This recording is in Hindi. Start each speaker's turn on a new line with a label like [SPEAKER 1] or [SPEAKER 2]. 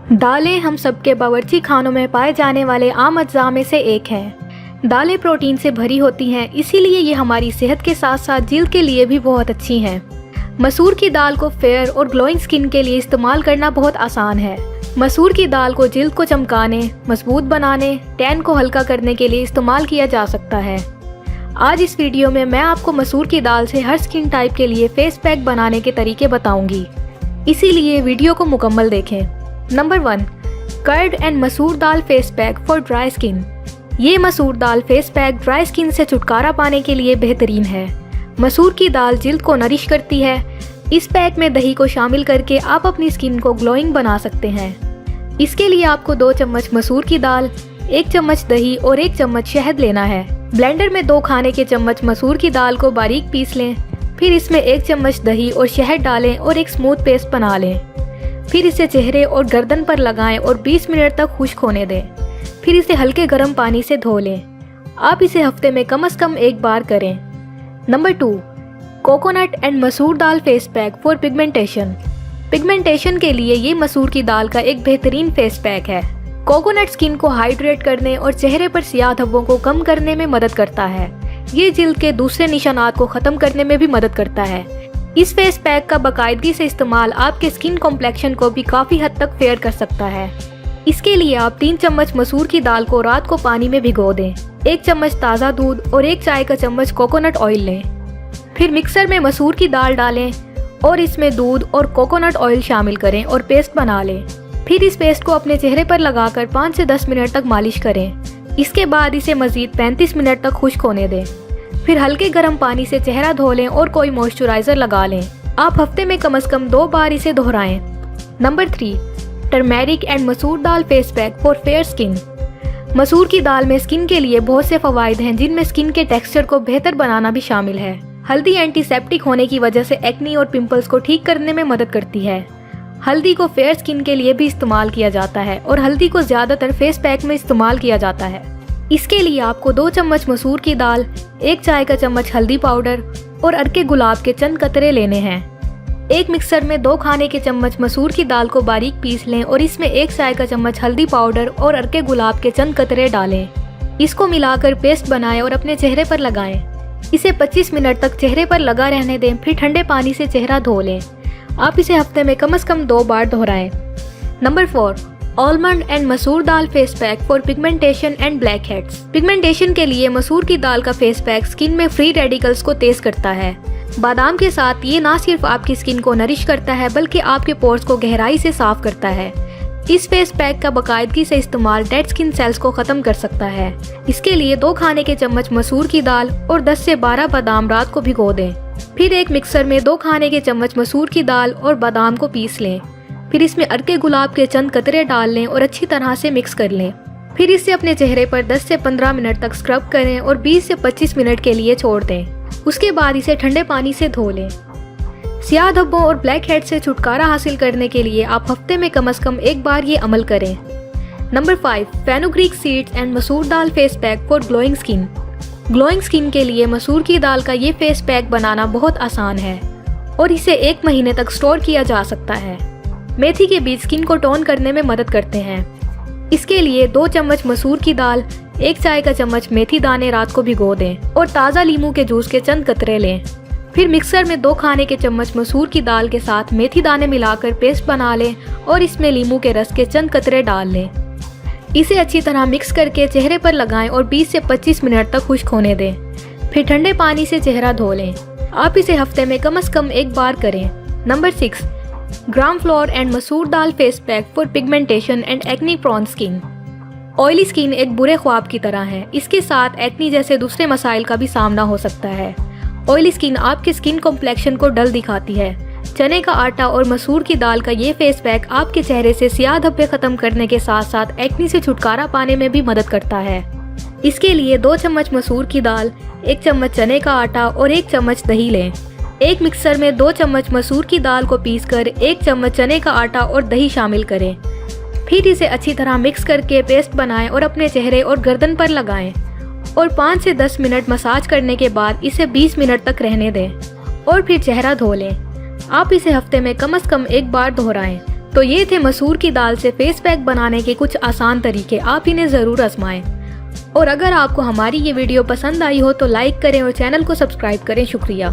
[SPEAKER 1] दालें हम सबके बावर्ची खानों में पाए जाने वाले आम अज्जा में से एक हैं। दालें प्रोटीन से भरी होती हैं, इसीलिए ये हमारी सेहत के साथ साथ जिल्द के लिए भी बहुत अच्छी हैं। मसूर की दाल को फेयर और ग्लोइंग स्किन के लिए इस्तेमाल करना बहुत आसान है। मसूर की दाल को जिल्द को चमकाने, मजबूत बनाने, टैन को हल्का करने के लिए इस्तेमाल किया जा सकता है। आज इस वीडियो में मैं आपको मसूर की दाल से हर स्किन टाइप के लिए फेस पैक बनाने के तरीके बताऊंगी, इसीलिए वीडियो को मुकम्मल देखें। नंबर 1, कर्ड एंड मसूर दाल face pack for dry skin. ये मसूर दाल फेस पैक ड्राई स्किन से छुटकारा पाने के लिए बेहतरीन है। मसूर की दाल जिल्द को नरिश करती है। इस पैक में दही को शामिल करके आप अपनी स्किन को ग्लोइंग बना सकते हैं। इसके लिए आपको 2 चम्मच मसूर की दाल, 1 चम्मच दही और 1 चम्मच शहद लेना है। ब्लेंडर में 2 खाने के चम्मच मसूर की दाल को बारीक पीस लें। फिर इसमें 1 चम्मच दही और शहद डालें और एक स्मूथ पेस्ट बना लें। फिर इसे चेहरे और गर्दन पर लगाएं और 20 मिनट तक खुश्क होने दें। फिर इसे हल्के गर्म पानी से धो लें। आप इसे हफ्ते में कम से कम 1 बार करें। नंबर 2, कोकोनट एंड मसूर दाल face pack for pigmentation. Pigmentation के लिए ये मसूर की दाल का एक बेहतरीन फेस पैक है। कोकोनट स्किन को हाइड्रेट करने और चेहरे पर सियाह धब्बों को कम करने में मदद करता है। ये जिल्द के दूसरे निशानात को ख़त्म करने में भी मदद करता है। इस फेस पैक का बाकायदगी से इस्तेमाल आपके स्किन कॉम्प्लेक्शन को भी काफ़ी हद तक फेयर कर सकता है। इसके लिए आप 3 चम्मच मसूर की दाल को रात को पानी में भिगो दें। 1 चम्मच ताज़ा दूध और 1 चाय का चम्मच कोकोनट ऑयल लें। फिर मिक्सर में मसूर की दाल डालें और इसमें दूध और कोकोनट ऑयल शामिल करें और पेस्ट बना लें। फिर इस पेस्ट को अपने चेहरे पर लगाकर 5 से 10 मिनट तक मालिश करें। इसके बाद इसे मज़ीद 35 मिनट तक खुश्क होने दें। फिर हल्के गर्म पानी से चेहरा धो लें और कोई मॉइस्चराइज़र लगा लें। आप हफ्ते में कम से कम 2 बार इसे दोहराएं। नंबर 3, टर्मेरिक एंड मसूर दाल face pack for fair skin. मसूर की दाल में स्किन के लिए बहुत से फ़वाइद हैं, जिनमें स्किन के टेक्सचर को बेहतर बनाना भी शामिल है। हल्दी एंटीसेप्टिक होने की वजह से एक्नी और पिंपल्स को ठीक करने में मदद करती है। हल्दी को फेयर स्किन के लिए भी इस्तेमाल किया जाता है और हल्दी को ज़्यादातर फेस पैक में इस्तेमाल किया जाता है। इसके लिए आपको 2 चम्मच मसूर की दाल, 1 चाय का चम्मच हल्दी पाउडर और अरके गुलाब के चंद कतरे लेने हैं। एक मिक्सर में 2 खाने के चम्मच मसूर की दाल को बारीक पीस लें और इसमें 1 चाय का चम्मच हल्दी पाउडर और अरके गुलाब के चंद कतरे डालें। इसको मिलाकर पेस्ट बनाएं और अपने चेहरे पर लगाएं। इसे 25 मिनट तक चेहरे पर लगा रहने दें। फिर ठंडे पानी से चेहरा धो लें। आप इसे हफ्ते में कम से कम 2 बार दोहराएं। नंबर 4, आलमंड एंड मसूर दाल face pack for pigmentation and blackheads. Pigmentation के लिए मसूर की दाल का फेस पैक स्किन में फ्री रेडिकल्स को तेज करता है। बादाम के साथ ये ना सिर्फ आपकी स्किन को नरिश करता है, बल्कि आपके पोर्स को गहराई से साफ करता है। इस फेस पैक का बाकायदगी से इस्तेमाल डेड स्किन सेल्स को ख़त्म कर सकता है। इसके लिए 2 खाने के चम्मच मसूर की दाल और 10 से 12 बादाम रात को भिगो दें। फिर एक मिक्सर में 2 खाने के चम्मच मसूर की दाल और बादाम को पीस लें। फिर इसमें अरके गुलाब के चंद कतरे डाल लें और अच्छी तरह से मिक्स कर लें। फिर इसे अपने चेहरे पर 10 से 15 मिनट तक स्क्रब करें और 20 से 25 मिनट के लिए छोड़ दें। उसके बाद इसे ठंडे पानी से धो लें। सियाह धब्बों और ब्लैक हेड से छुटकारा हासिल करने के लिए आप हफ्ते में कम से कम 1 बार ये अमल करें। नंबर 5, फेनुग्रीक सीड्स एंड मसूर दाल face pack for glowing skin. Glowing skin के लिए मसूर की दाल का ये फेस पैक बनाना बहुत आसान है और इसे 1 महीने तक स्टोर किया जा सकता है। मेथी के बीज स्किन को टोन करने में मदद करते हैं। इसके लिए 2 चम्मच मसूर की दाल, 1 चाय का चम्मच मेथी दाने रात को भिगो दें और ताज़ा नींबू के जूस के चंद कतरे लें। फिर मिक्सर में 2 खाने के चम्मच मसूर की दाल के साथ मेथी दाने मिलाकर पेस्ट बना लें और इसमें नींबू के रस के चंद कतरे डाल लें। इसे अच्छी तरह मिक्स करके चेहरे पर लगाएं और 20 से 25 मिनट तक खुश्क होने दें। फिर ठंडे पानी से चेहरा धो लें। आप इसे हफ्ते में कम से कम 1 बार करें। नंबर 6, ग्राम फ्लोर एंड मसूर दाल face pack for pigmentation and acne prone skin. Oily skin एक बुरे ख्वाब की तरह है। इसके साथ एक्नी जैसे दूसरे मसाइल का भी सामना हो सकता है। ऑयली स्किन आपके स्किन कॉम्प्लेक्शन को डल दिखाती है। चने का आटा और मसूर की दाल का ये फेस पैक आपके चेहरे से सियाह धब्बे खत्म करने के साथ साथ एक्नी से छुटकारा पाने में भी मदद करता है। इसके लिए 2 चम्मच मसूर की दाल, 1 चम्मच चने का आटा और 1 चम्मच दही लें। एक मिक्सर में 2 चम्मच मसूर की दाल को पीसकर 1 चम्मच चने का आटा और दही शामिल करें। फिर इसे अच्छी तरह मिक्स करके पेस्ट बनाएं और अपने चेहरे और गर्दन पर लगाएं और 5 से 10 मिनट मसाज करने के बाद इसे 20 मिनट तक रहने दें और फिर चेहरा धो लें। आप इसे हफ्ते में कम से कम 1 बार दोहराएं। तो ये थे मसूर की दाल से फेस पैक बनाने के कुछ आसान तरीके, आप इन्हें ज़रूर आजमाएं। और अगर आपको हमारी ये वीडियो पसंद आई हो तो लाइक करें और चैनल को सब्सक्राइब करें। शुक्रिया।